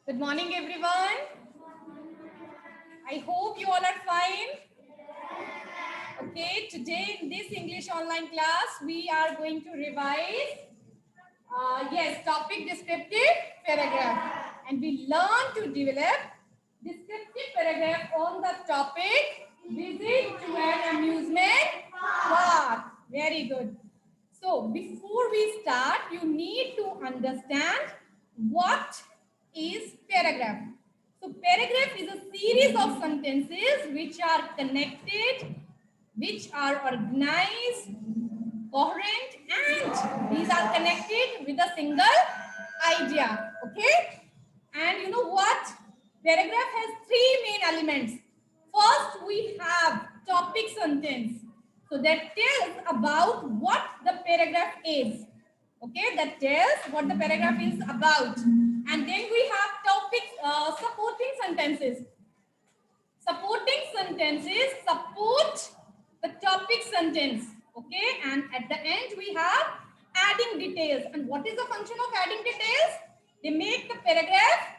Good morning, everyone. I hope you all are fine. Okay, today in this English online class, we are going to revise, topic descriptive paragraph. And we learn to develop descriptive paragraph on the topic visit to an amusement park. Very good. So before we start, you need to understand what is paragraph. So paragraph is a series of sentences which are connected, which are organized, coherent, and these are connected with a single idea. Okay? And you know what? Paragraph has three main elements. First, we have topic sentence. So that tells about what the paragraph is. Okay, that tells what the paragraph is about. And then we have supporting sentences. Supporting sentences support the topic sentence. Okay, and at the end we have adding details. And what is the function of adding details? They make the paragraph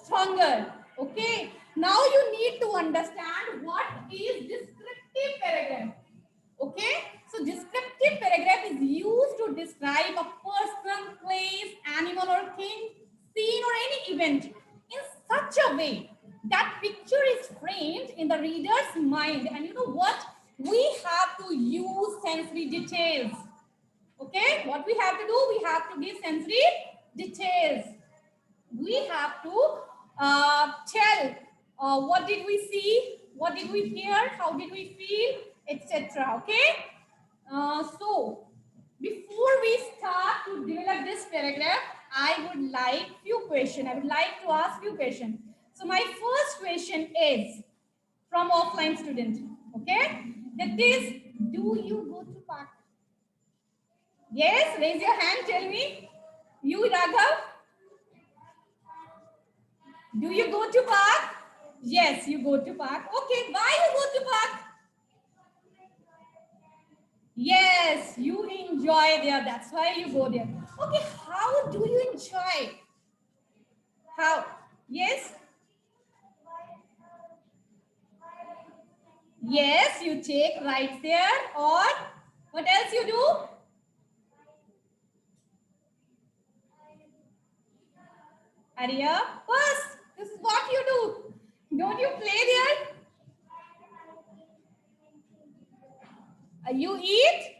stronger. Okay, now you need to understand what is descriptive paragraph. Okay, so descriptive paragraph is used to describe a person, place, animal or thing, scene or any event in such a way that picture is framed in the reader's mind. And you know what? We have to use sensory details. Okay, what we have to do? We have to give sensory details. We have to tell what did we see, what did we hear, how did we feel, etc. Okay. So before we start to develop this paragraph, I would like few questions. I would like to ask few questions. So my first question is from offline student. Okay. That is, do you go to park? Yes. Raise your hand. Tell me. You, Raghav. Do you go to park? Yes, you go to park. Okay, why you go to park? Yes, you enjoy there. That's why you go there. Okay, how do you enjoy? How? Yes? Yes, you take rides there. Or what else you do? Arya, first, this is what you do. Don't you play there? You eat?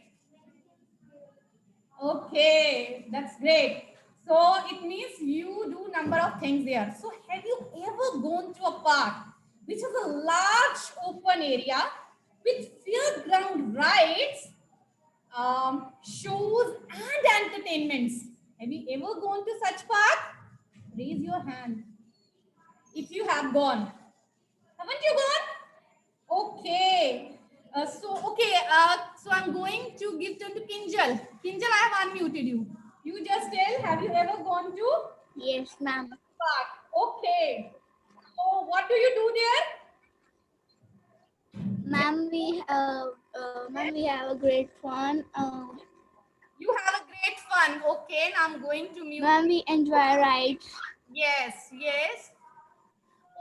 Okay, that's great. So it means you do number of things there. So have you ever gone to a park which is a large open area with fairground rides, shows and entertainments? Have you ever gone to such park? Raise your hand if you have gone. Haven't you gone? Okay. So I'm going to give turn to Kinjal. Kinjal, I have unmuted you. You just tell, have you ever gone to Yes, ma'am. park? Okay. So what do you do there? Ma'am, we have a great fun. You have a great fun. Okay, now I'm going to mute. Ma'am, we enjoy rides. Yes, yes.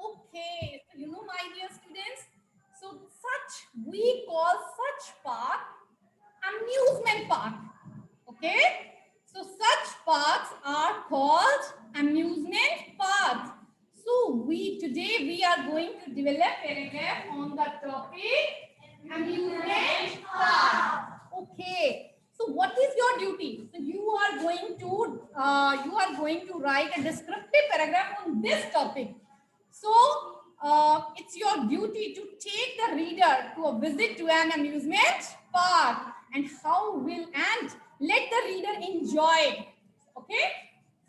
Okay. So you know, my dear students, so we call such park amusement park. Okay, so such parks are called amusement parks. So today we are going to develop paragraph on the topic amusement park. Okay, so what is your duty? So you are going to write a descriptive paragraph on this topic. So it's your duty to take the reader to a visit to an amusement park and let the reader enjoy it. Okay.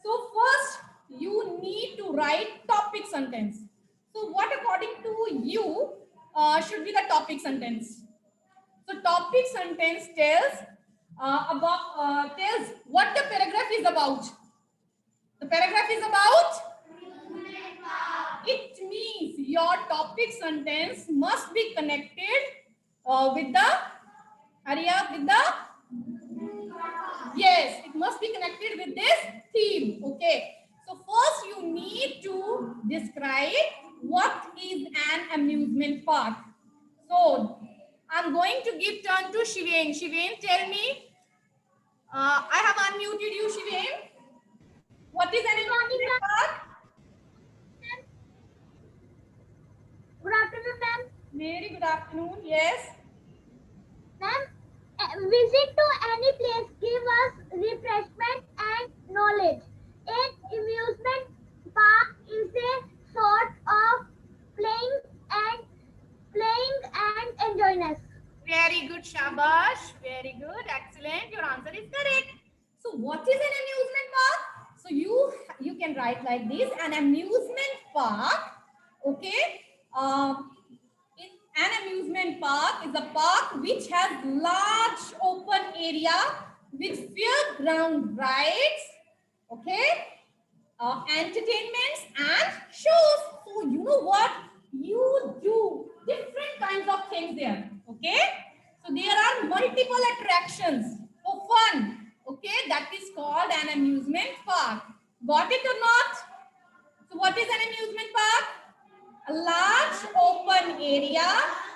So first you need to write topic sentence. So what according to you should be the topic sentence? So topic sentence tells tells what the paragraph is about. The paragraph is about. It means your topic sentence must be connected with the yes, it must be connected with this theme. Okay. So first you need to describe what is an amusement park. So I'm going to give turn to Shiven. Shiven, tell me. I have unmuted you, Shiven. What is an amusement park? Good afternoon, ma'am. Very good afternoon. Yes. Ma'am, visit to any place give us refreshment and knowledge. An amusement park is a sort of playing and enjoyness. Very good, Shabash. Very good. Excellent. Your answer is correct. So what is an amusement park? So you can write like this. An amusement park, okay? An amusement park is a park which has large open area with fairground rides, okay? Entertainments and shows. So you know what? You do different kinds of things there. Okay. So there are multiple attractions for fun. Okay. That is called an amusement park. Got it or not? So what is an amusement park? A large open area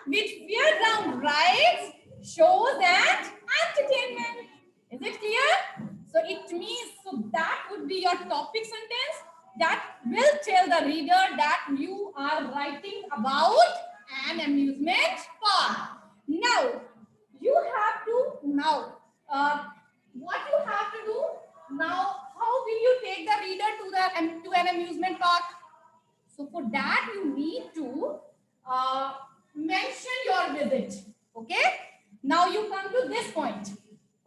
with fairground rides, shows and entertainment. Is it clear? So it means, so that would be your topic sentence that will tell the reader that you are writing about an amusement park. Now, you have to, what you have to do now, how will you take the reader to an amusement park? So for that, you need to mention your visit. Okay. Now you come to this point.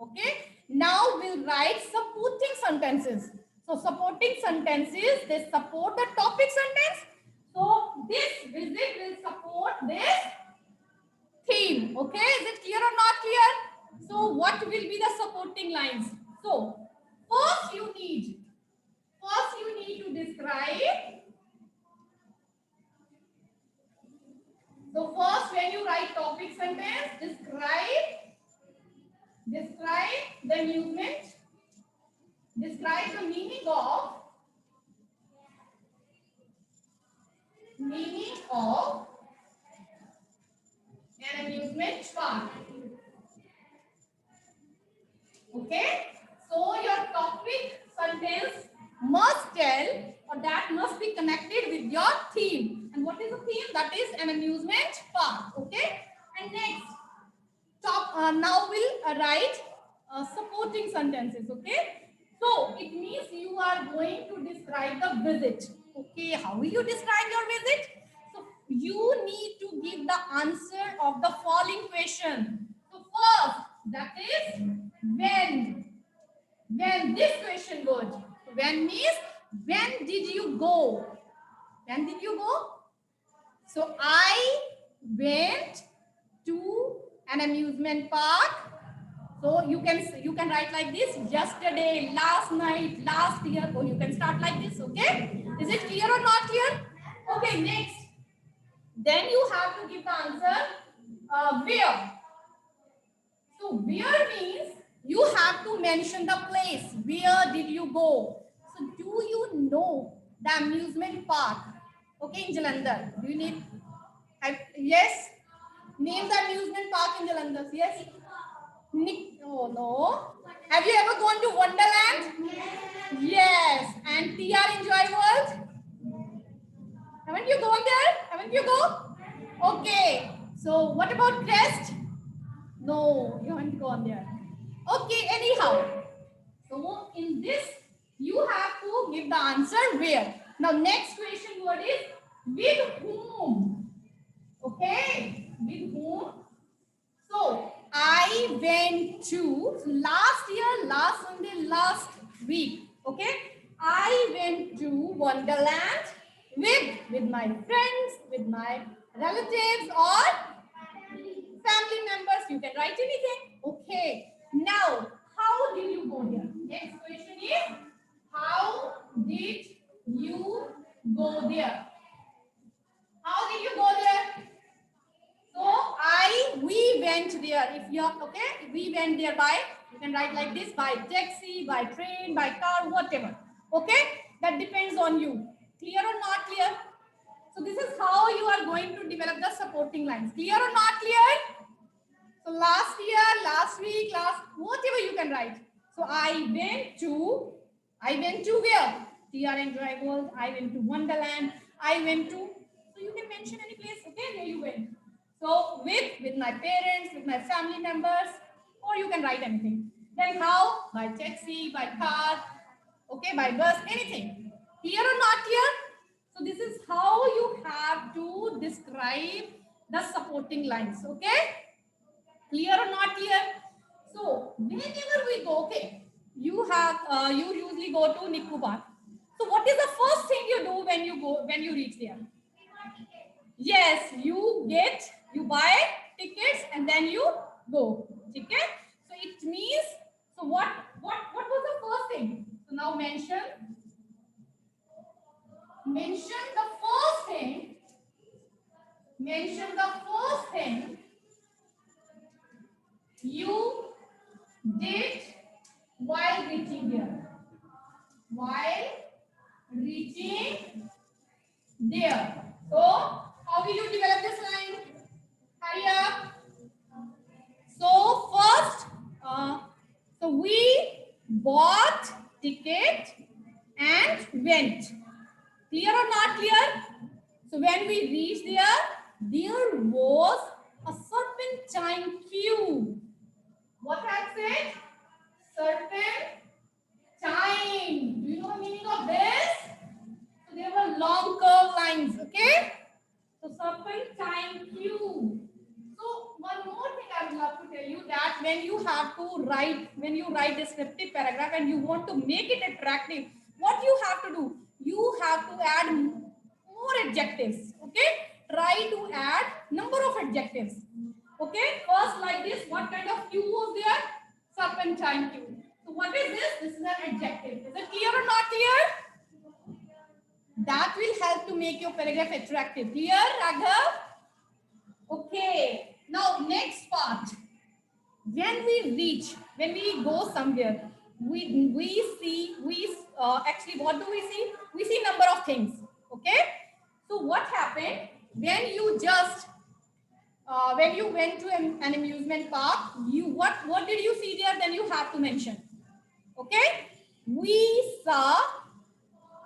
Okay. Now we'll write supporting sentences. So supporting sentences, they support the topic sentence. So this visit will support this theme. Okay. Is it clear or not clear? So what will be the supporting lines? So first you need to describe. So first, when you write topic sentence, describe the amusement, describe the meaning of an amusement park. Okay. So your topic sentence must tell, or that must be connected with your theme. And what is the theme? That is an amusement park. Okay. And next, now we'll write supporting sentences. Okay. So it means you are going to describe the visit. Okay. How will you describe your visit? So you need to give the answer of the following question. So first, that is when. When this question goes. When means when did you go? When did you go? So I went to an amusement park. So you can write like this: yesterday, last night, last year. Or you can start like this. Okay? Is it clear or not clear? Okay. Next, then you have to give the answer. Where? So where means you have to mention the place. Where did you go? So do you know the amusement park? Okay, in Jalandhar. Do you need? Yes. Name the amusement park in Jalandhar. Yes. Oh no. Have you ever gone to Wonderland? Yes. And TR Enjoy World? Haven't you gone there? Haven't you go? Okay. So what about Crest? No, you haven't gone there. Okay, anyhow. So in this, you have to give the answer where. Now next question word is with whom. Okay, with whom. So I went to last year, last Sunday, last week. Okay, I went to Wonderland with my friends, with my relatives or family members. You can write anything. Okay. Now, how did you go there? Next question is, how did you go there? How did you go there? So, we went there. If you're, okay, we went there by, you can write like this, by taxi, by train, by car, whatever. Okay. That depends on you. Clear or not clear? So this is how you are going to develop the supporting lines. Clear or not clear? So last year, last week, whatever you can write. So I went to where? TRN Dry World, I went to Wonderland, I went to, so you can mention any place, okay, where you went. So with my parents, with my family members, or you can write anything. Then how? By taxi, by car, okay, by bus, anything. Clear or not clear? So this is how you have to describe the supporting lines, okay? Clear or not clear? So whenever we go, okay, you usually go to Nikku Park. So what is the first thing you do when you reach there? Yes, you buy tickets and then you go. Okay? So it means, so what was the first thing? So now mention the first thing. Mention the first thing you did while reaching there. While reaching there. So, how will you develop this line? Hurry up. So, first, so we bought ticket and went. Clear or not clear? So, when we reached there was a serpentine queue. What I said? Serpentine. Do you know the meaning of this? So there were long curved lines, okay? So serpentine queue. So one more thing I would love to tell you that when you write descriptive paragraph and you want to make it attractive, what you have to do? You have to add more adjectives, okay? Try to add number of adjectives. Okay, first like this, what kind of queue was there? Serpentine queue. So what is this? This is an adjective. Is it clear or not clear? That will help to make your paragraph attractive. Clear, Raghav? Okay. Now next part. When we go somewhere, actually what do we see? We see number of things. Okay. So what happened when you went to an amusement park? What did you see there? Then you have to mention. Okay. We saw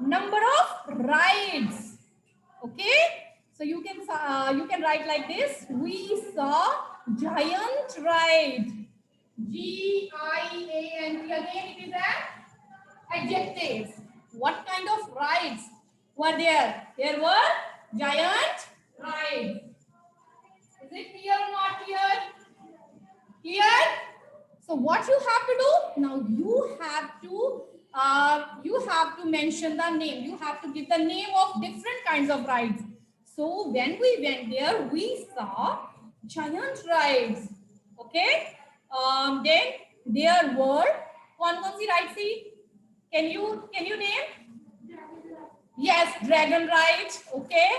number of rides. Okay, so you can write like this: we saw giant ride. GIANT. Again it is an adjective. What kind of rides were there? There were giant rides. Is it clear or not clear? Clear? So what you have to do now? You have to mention the name. You have to give the name of different kinds of rides. So when we went there, we saw giant rides. Okay. Then there were कौन सी rides थी? Can you name? Yes, dragon ride. Okay.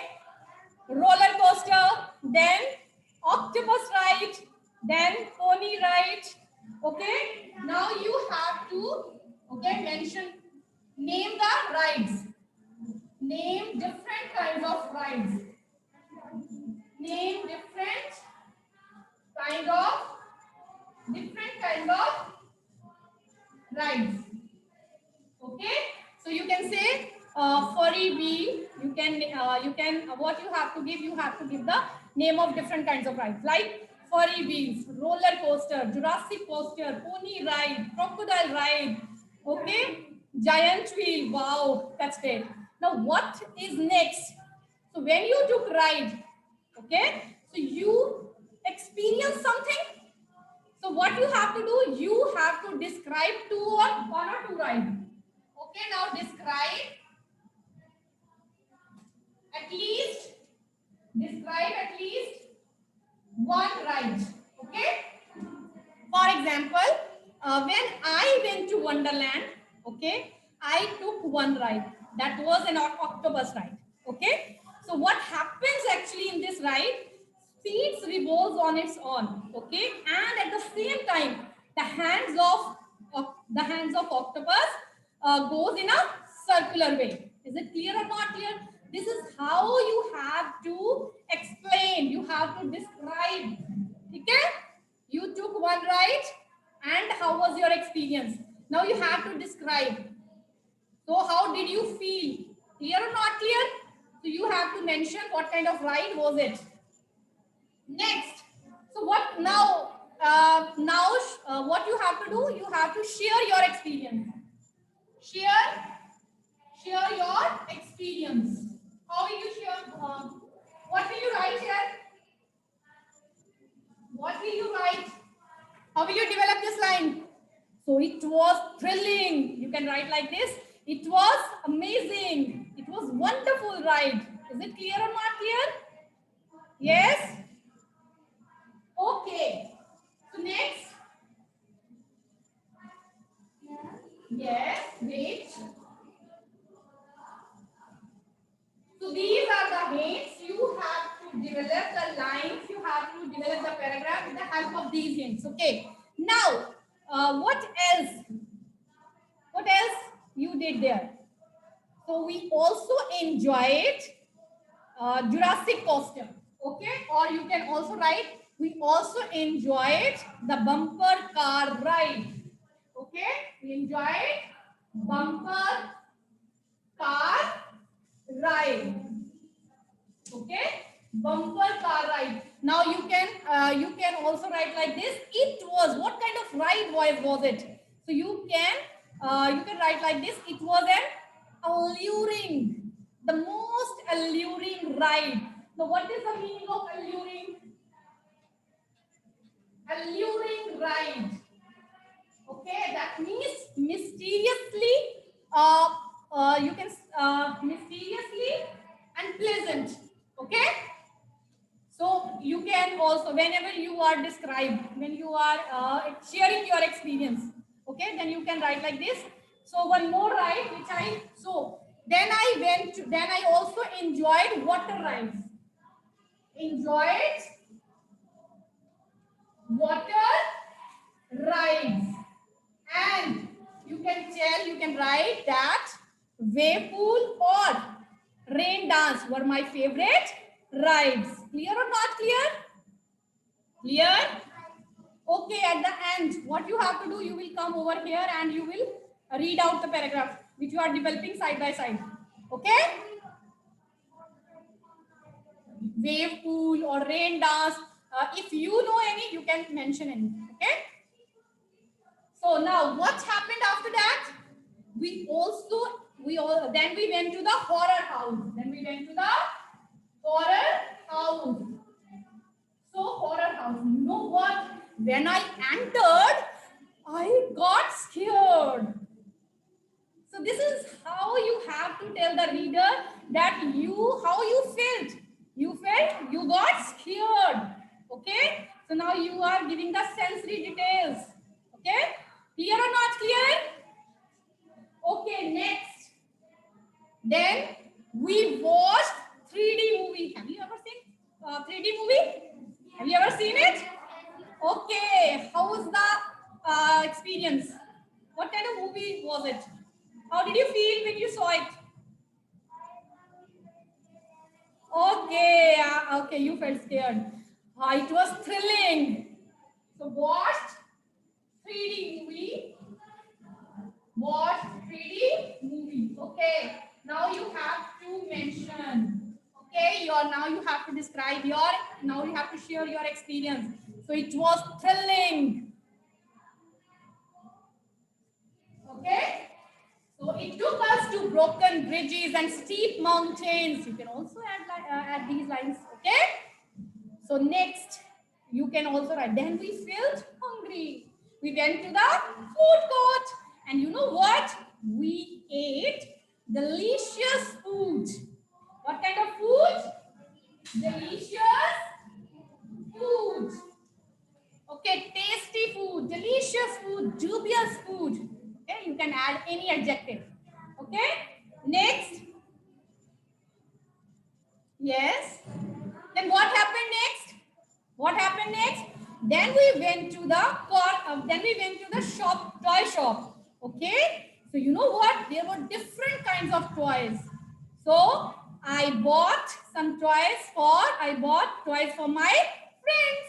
Roller coaster. Then octopus ride. Then pony ride. Okay. Now you have to name the rides. Name different kinds of rides. Name different kind of rides. Okay. So you can say furry wheel. You can what you have to give? You have to give the name of different kinds of rides, like furry wheels, roller coaster, Jurassic coaster, pony ride, crocodile ride. Okay, giant wheel. Wow, that's great. Now what is next? So when you took ride, okay, so you experience something. So what you have to do? You have to describe one or two rides. Okay, now describe at least one ride. Okay. For example, when I went to Wonderland, okay, I took one ride. That was an octopus ride. Okay. So what happens actually in this ride? Seats revolves on its own. Okay, and at the same time, the hands of octopus goes in a circular way. Is it clear or not clear? This is how you have to explain. You have to describe. Okay? You took one right, and how was your experience? Now you have to describe. So how did you feel? Clear or not clear? So you have to mention what kind of ride was it. Next. So what now? What you have to do? You have to share your experience. Share your experience. How will you share? What will you write here? What will you write? How will you develop this line? So it was thrilling. You can write like this. It was amazing. It was wonderful ride. Is it clear or not clear? Yes? Okay. So next. Yes, wait. So these are the hints. You have to develop the lines. You have to develop the paragraph with the help of these hints. Okay. Now, what else? What else you did there? So we also enjoyed Jurassic costume. Okay. Or you can also write, we also enjoyed the bumper car ride. Okay. We enjoyed bumper car ride. Okay, bumper car ride. Now you can also write like this. It was, what kind of ride was it? So you can write like this. It was an alluring, the most alluring ride. So what is the meaning of alluring? Alluring ride. Okay, that means mysteriously. You can mysteriously and pleasant. Okay. So you can also, whenever you are when you are sharing your experience, okay, then you can write like this. So one more ride, then I also enjoyed water rides. Enjoyed water rides. And you can write that wave pool or rain dance were my favorite rides. Clear or not clear? Clear? Okay, at the end, what you have to do, you will come over here and you will read out the paragraph which you are developing side by side. Okay? Wave pool or rain dance. If you know any, you can mention any. Okay? So now what happened after that? Then we went to the horror house. So horror house, you know what? When I entered, I got scared. So this is how you have to tell the reader that how you felt. You got scared. Okay? So now you are giving the sensory details. Okay? Clear or not clear? Okay, next. Then we watched 3D movie. Have you ever seen 3D movie? Have you ever seen it? Okay, how was the experience? What kind of movie was it? How did you feel when you saw it? Okay, okay, you felt scared. It was thrilling. So watched 3D movie. Watched 3D movie. Okay, now you have to mention. Okay, now you have to describe now you have to share your experience. So it was thrilling. Okay. So it took us to broken bridges and steep mountains. You can also add these lines. Okay. So next, you can also write. Then we felt hungry. We went to the food court, and you know what? We ate delicious food. What kind of food? Delicious food. Okay, tasty food, delicious food, dubious food. Okay, you can add any adjective. Okay, next. Yes. Then what happened next? What happened next? Then we went to the toy shop. Okay. So you know what? There were different kinds of toys. So I bought some toys for my friends.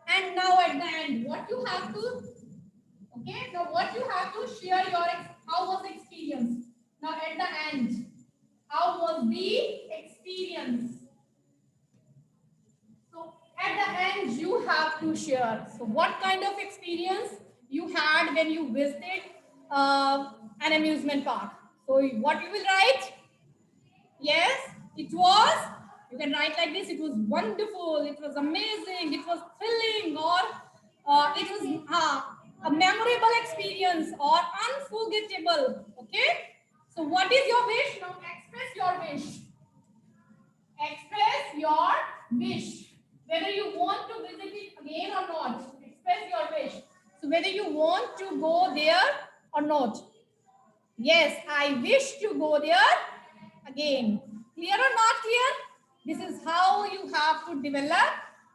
And now at the end, what you have to, okay? Now what you have to share your, how was the experience? Now at the end, how was the experience? So at the end, you have to share. So what kind of experience you had when you visited an amusement park? So what you will write? Yes, it was. You can write like this. It was wonderful. It was amazing. It was thrilling, or it was a memorable experience, or unforgettable. Okay. So what is your wish? Now express your wish. Express your wish. Whether you want to visit it again or not. Express your wish. So whether you want to go there or not. Yes, I wish to go there again. Clear or not clear? This is how you have to develop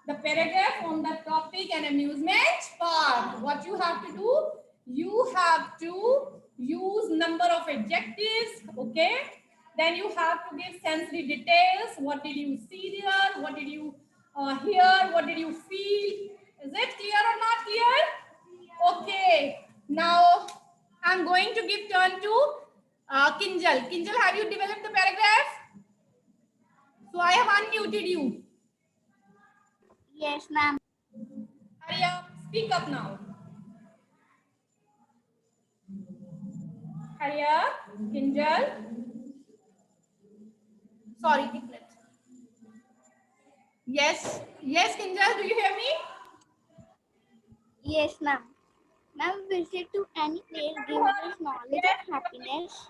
the paragraph on the topic and amusement park. What you have to do? You have to use number of adjectives, okay? Then you have to give sensory details. What did you see there? What did you hear? What did you feel? Is it clear or not clear? Okay. Now I'm going to give turn to Kinjal. Kinjal, have you developed the paragraph? So I have unmuted you. Yes, ma'am. Hurry up. Speak up now. Hurry up. Kinjal. Sorry, Kiplet. Yes. Yes, Kinjal, do you hear me? Yes, ma'am. Ma'am, visit to any place gives us knowledge and happiness.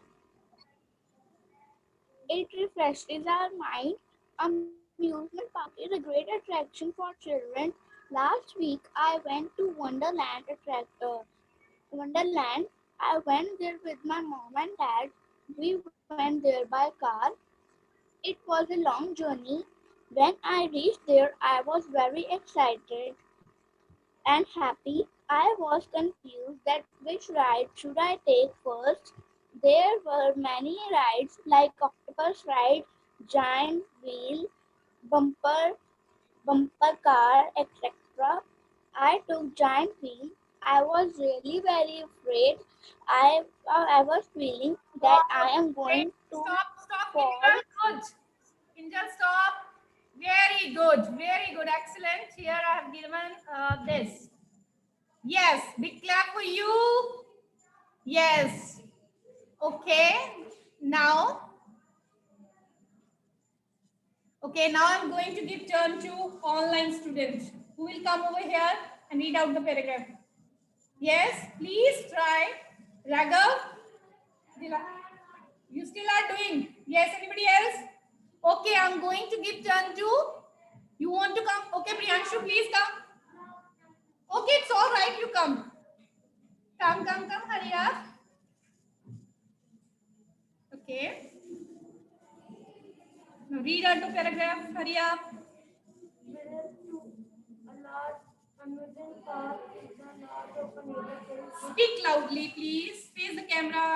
It refreshes our mind. Amusement park is a great attraction for children. Last week, I went to Wonderland. I went there with my mom and dad. We went there by car. It was a long journey. When I reached there, I was very excited and happy. I was confused that which ride should I take first. There were many rides like octopus ride, giant wheel, bumper, bumper car, etc. I took giant wheel. I was really very afraid. I was feeling that I am Wait, going to stop, fall. Kinjal. Good. Kinjal, stop. Very good. Very good. Excellent. Here I have given this. Yes. Big clap for you. Yes. Okay. Now, I'm going to give turn to online students who will come over here and read out the paragraph. Yes, please try. Raghav, you still are doing. Yes, anybody else? Okay, I'm going to give turn to. You want to come? Okay, Priyanshu, please come. Okay, it's all right. You come. Come. Hurry up. Okay. Now read out the paragraph. Hurry up. A large amusement park is a large open area filled with Speak loudly, please. Face the camera.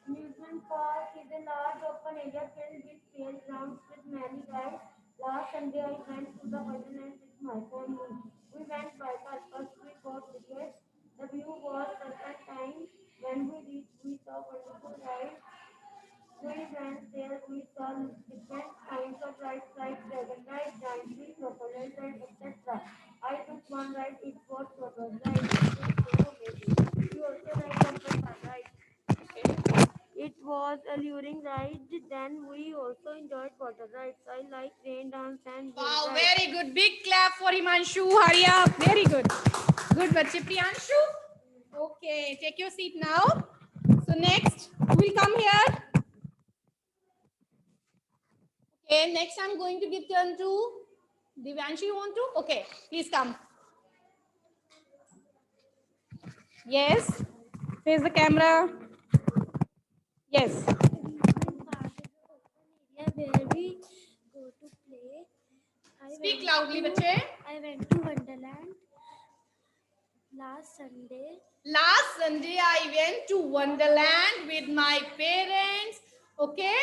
amusement park is a large open area filled with playgrounds with many rides. Last Sunday I went to the Wonderland with my family. We went by car first we bought tickets. The view was perfect time. When we reached we saw wonderful rides. We went there, we saw different kinds of rides like dragon ride, giant wheel, crocodile ride, etc. I took one ride, it was crocodile ride. It was so amazing. We also ride bumper car ride. It was a luring ride. Then we also enjoyed water rides. I like rain dance and wheel Wow, rides. very good. Big clap for Himanshu. Hurry up. Very good. Good, bache. Priyanshu. Okay, take your seat now. So next, who will come here? Okay, next I'm going to give turn to Divyanshu. You want to? Okay, please come. Yes. Face the camera. Yes. Amusement park is an open area where we go to play. Speak loudly, bache. I went to Wonderland. Last Sunday, Last Sunday, I went to Wonderland with my parents. Okay,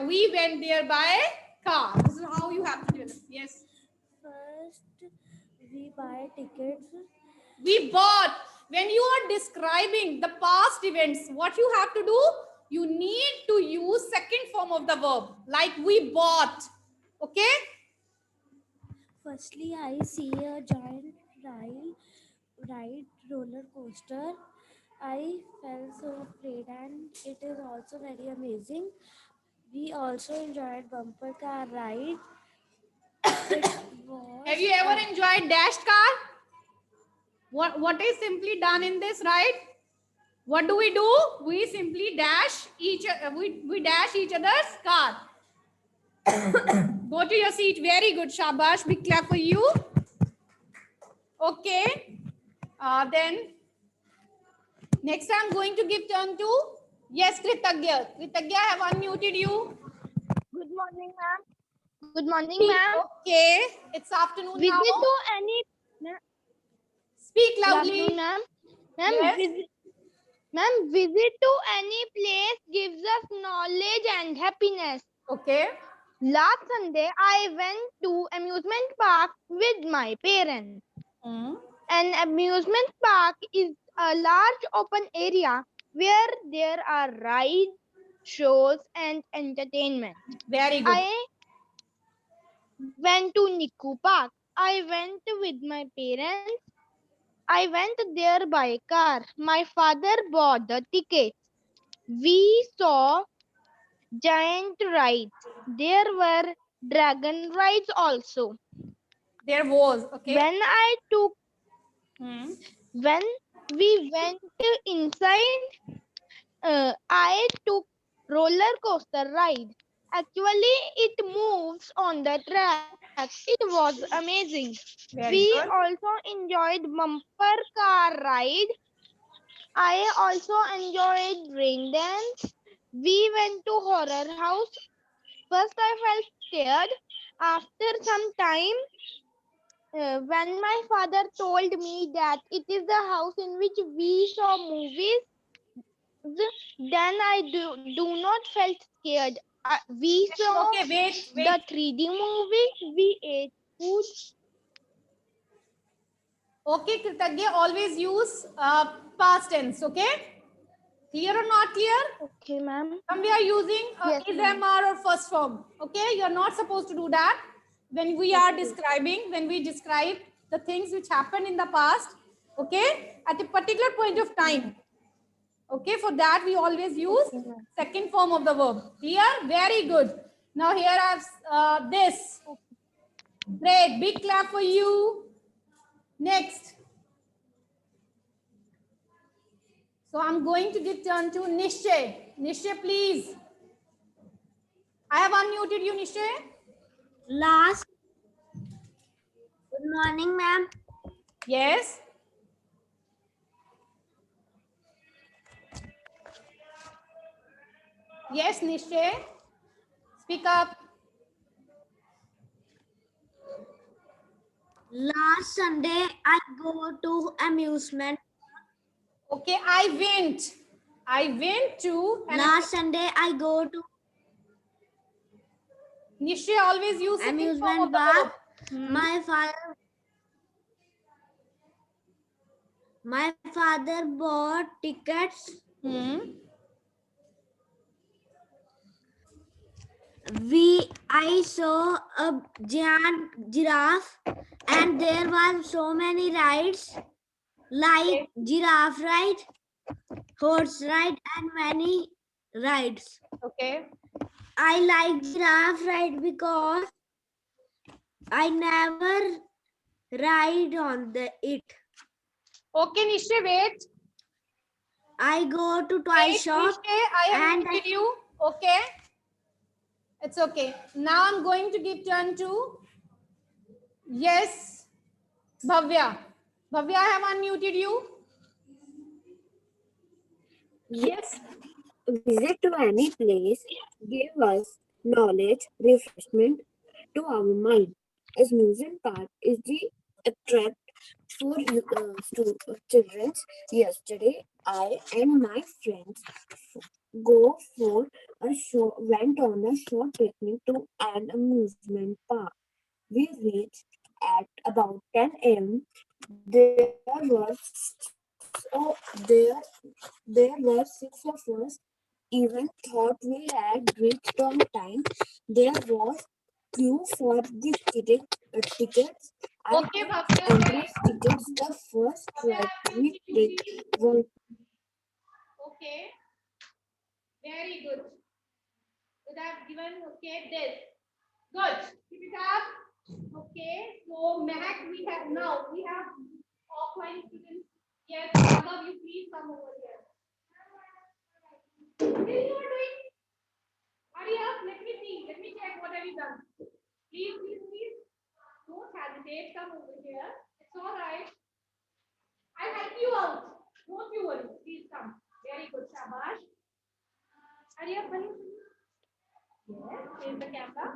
we went there by car. This is how you have to do it. Yes. first we buy tickets. We bought. When you are describing the past events, what you have to do? You need to use second form of the verb, like we bought. Okay? Firstly, I see a giant ride roller coaster. I felt so afraid, and it is also very amazing. We also enjoyed bumper car ride. It was Have you ever enjoyed dashed car? What is simply done in this, right? What do? We simply dash we dash each other's car. Go to your seat. Very good, Shabash. Big clap for you. Okay. Then next I'm going to give turn to yes, Kritagya. Kritagya, I have unmuted you. Good morning, ma'am. Good morning, ma'am. Okay. It's afternoon now. Visit to any. Speak Good loudly. afternoon, ma'am. Ma'am, Yes. visit to any place gives us knowledge and happiness. Okay. Last Sunday, I went to amusement park with my parents. Hmm. An amusement park is a large open area where there are rides, shows, and entertainment. Very good. I went to Niku Park. I went with my parents. I went there by car. My father bought the tickets. We saw giant rides. There were dragon rides also. There was. Okay. Hmm. When we went inside, I took roller coaster ride. Actually, it moves on the track. It was amazing. Very We good. also enjoyed bumper car ride. I also enjoyed rain dance. We went to horror house. First, I felt scared. After some time, when my father told me that it is the house in which we saw movies, then I do not felt scared. We saw Okay. Wait. the 3D movie. We ate food. Okay, Kritagya, always use past tense. Okay. Clear or not clear? Okay, ma'am. When we are using Yes, is, ma'am. am, or first form. Okay. You are not supposed to do that. When we are describing, when we describe the things which happened in the past. Okay. At a particular point of time. Okay, for that we always use Okay, ma'am. second form of the verb. Clear? Very good. Now here I have this. Great. Big clap for you. Next. So I'm going to give turn to Nishay. Nishay, please. I have unmuted you, Nishay. Last. Good morning, ma'am. Yes. Yes, Nishay. Speak up. Last Sunday, I go to amusement. Okay, I went. I went to Last Sunday, I go to Nishay always use second form of amusement the park. verb. My father bought tickets. Hmm. I saw a giant giraffe, and there were so many rides like giraffe ride, horse ride, and many rides. Okay. I like giraffe ride because I never ride on it. Okay, Nishay, wait. I go to toy Wait, shop Nishay, I have and muted you. Okay. It's okay. Now I'm going to give turn to yes, Bhavya. Bhavya, I have unmuted you. Yes. Visit to any place give us knowledge, refreshment to our mind. Amusement park is the attract for you, children. Yesterday, I and my friends go for went on a short picnic to an amusement park. We reached at about 10 a.m. There were six of us. Even thought we had reached on time. There was queue for the tickets. I Okay, took Bhaskar, very entrance good. tickets. The first Bhaskar, ride I we think you take please. was Okay, very good. So that given, okay, this. Good. Keep it up. Okay, so Mehak, we have offline students. Yes, one of you please come over here. What are you doing? Hurry up, let me see. Let me check what have you done. Please, please, please. Don't hesitate. Come over here. It's all right. I'll help you out. Don't you worry. Please come. Very good. Shabash. Hurry up, buddy. Yes. Face the camera.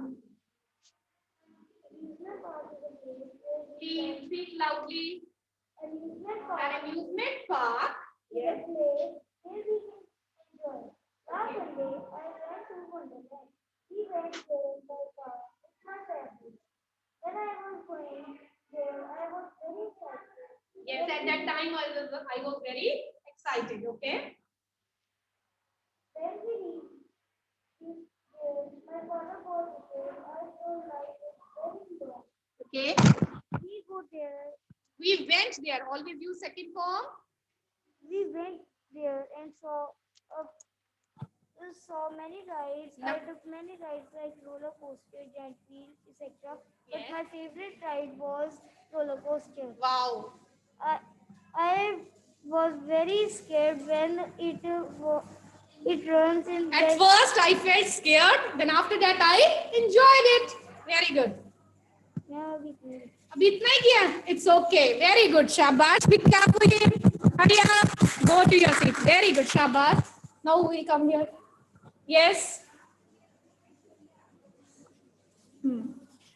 Please speak loudly. An amusement park. Yes. Last Sunday, I went to Wonderland. We went there by car. It's my favorite. When I was going there, I was very excited. Yes, at that time I was very excited. Okay. When we reached there, my father was there. I felt like it's very long. Okay. We go there. We went there. Always use second form. We went there and uh, saw many rides. No. I took many rides like roller coaster, giant wheels, etc. But Yes. my favorite ride was roller coaster. Wow. I was very scared when it runs in. At first I felt scared. Then after that I enjoyed it. Very good. Yeah, we did. अभी इतना ही किया? It's okay. Very good. Shabash. Big clap for him. Hurry up. Go to your seat. Very good. Shabash. Now we come here. Yes.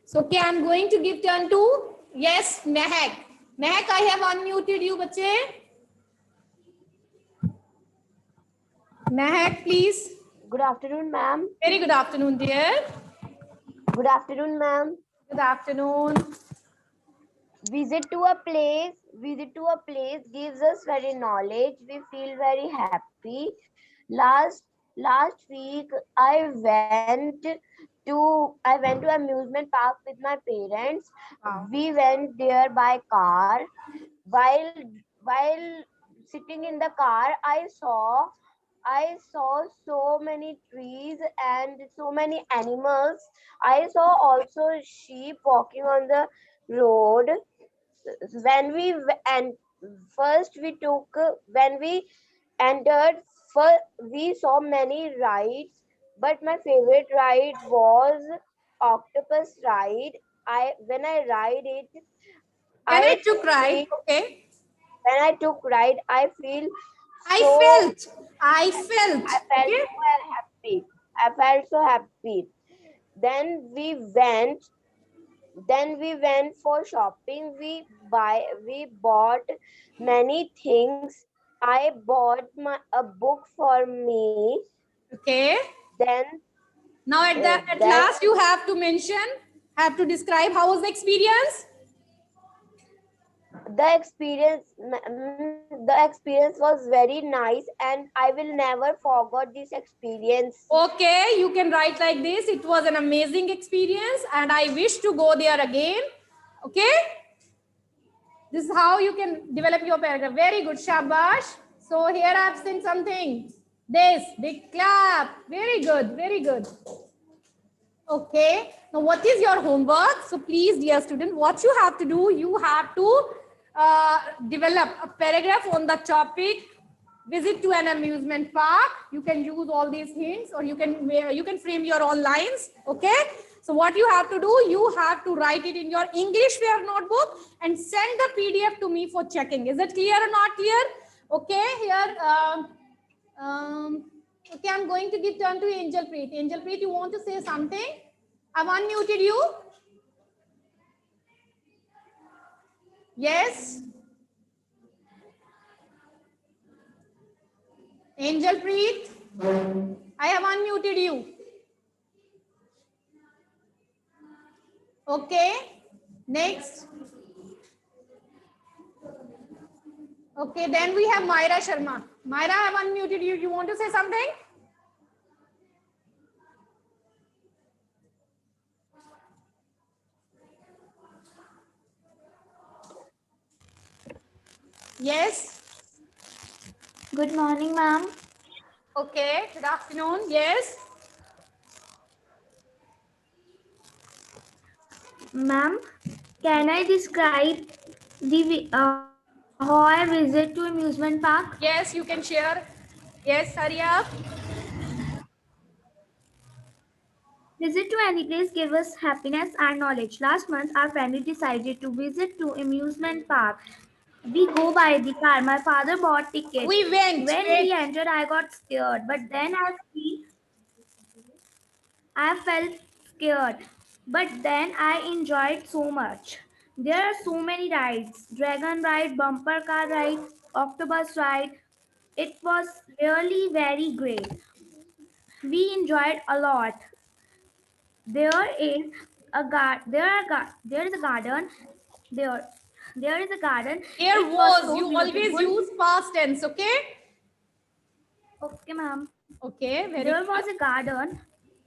So okay, I'm going to give turn to yes, Mehak. Mehak, I have unmuted you, bache. Mehak, please. Good afternoon, ma'am. Very good afternoon, dear. Good afternoon, ma'am. Good afternoon. Visit to a place gives us very knowledge. We feel very happy. Last week I went to amusement park with my parents. Wow. We went there by car. While sitting in the car, I saw so many trees and so many animals. I saw also sheep walking on the road. When we and first we took when we entered, first we saw many rides, but my favorite ride was octopus ride. I when I ride it, When I I took right, feel okay. when I took ride, I feel I so felt. I felt. I felt Okay. so happy. I felt so happy. Then we went. Then we went for shopping. We bought many things. I bought a book for me. Okay. Then Now at then last you have to mention, have to describe how was the experience. the experience was very nice, and I will never forget this experience. Okay, you can write like this. It was an amazing experience and I wish to go there again. Okay. This is how you can develop your paragraph. Very good, Shabash. So here I've seen something. This, big clap. Very good, very good. Okay. Now what is your homework? So please, dear student, what you have to do, you have to develop a paragraph on the topic visit to an amusement park. You can use all these hints or you can frame your own lines. Okay. So what you have to do, you have to write it in your English fair notebook and send the PDF to me for checking. Is it clear or not clear? Okay. Here, okay, I'm going to give turn to Angel Preet. Angel Preet, you want to say something? I've unmuted you. Yes. Angel Preet, I have unmuted you. Okay. Next. Okay, then we have Myra Sharma. Myra, I have unmuted you. You want to say something? Yes. Good morning, ma'am. Okay. Good afternoon. Yes. Ma'am, can I describe the how I visit to amusement park? Yes, you can share. Yes, hurry up. Visit to any place gives us happiness and knowledge. Last month, our family decided to visit to amusement park. We go by the car. My father bought tickets. We went. When we entered, I got scared, but then I felt scared, but then I enjoyed so much. There are so many rides: dragon ride, bumper car ride, octopus ride. It was really very great. We enjoyed a lot. There is a there is a garden. There there is a garden. There It was was. so You always beautiful. use past tense. Okay. Okay, ma'am. Okay. Very There good. was a garden.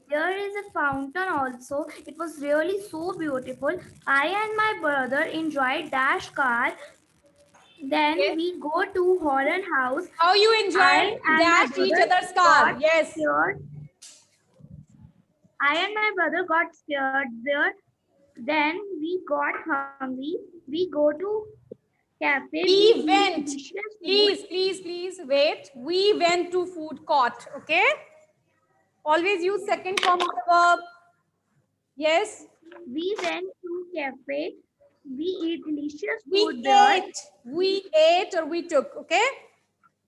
There is a fountain also. It was really so beautiful. I and my brother enjoyed Dash car. Then Yes. we go to Horror House. How you I enjoyed? and my Dashed each brother other's car. got Yes. scared. I and my brother got scared there. Then we got hungry. We go to cafe. We We eat went. delicious food. Please wait. We went to food court. Okay. Always use second form of the verb. Yes. We went to cafe. We eat delicious We food there. ate. We ate or we took. Okay.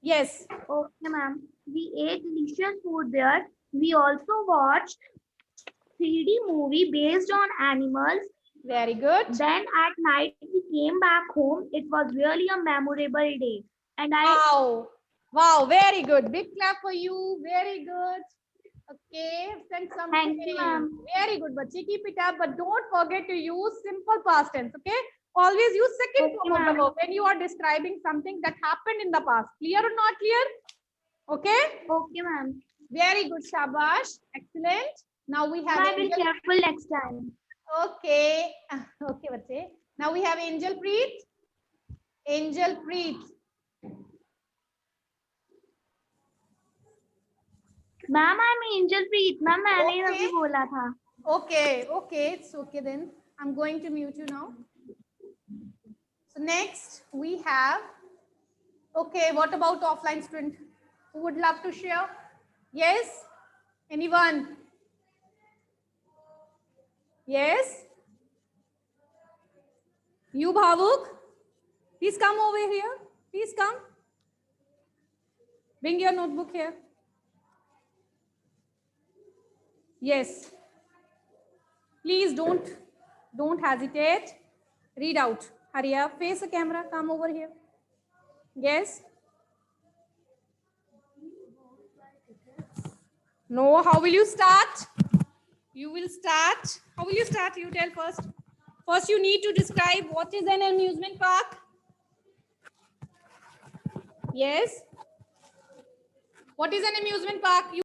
Yes. Okay, ma'am. We ate delicious food there. We also watched 3D movie based on animals. Very good. Then at night we came back home. It was really a memorable day. And Wow. Wow. Very good. Big clap for you. Very good. Okay. Send something. Thank you, ma'am. Very good. Bache, keep it up. But don't forget to use simple past tense. Okay. Always use second Okay, form of the ma'am. verb when you are describing something that happened in the past. Clear or not clear? Okay. Okay, ma'am. Very good. Shabash. Excellent. Now we have I will be Angel. careful next time. Okay. Okay, bache. Now we have Angel Preet. Angel Preet. Ma'am I'm Angel Preet. Ma'am मैंने ही Okay. अभी बोला था. Okay, it's okay then. I'm going to mute you now. So next we have, okay, what about offline student? Who would love to share? Yes? Anyone? Yes? You, Bhavuk? Please come over here. Please come. Bring your notebook here. Yes. Please don't hesitate. Read out. Hurry up. Face the camera. Come over here. Yes. No. How will you start? You will start. How will you start? You tell first. First, you need to describe what is an amusement park. Yes. What is an amusement park?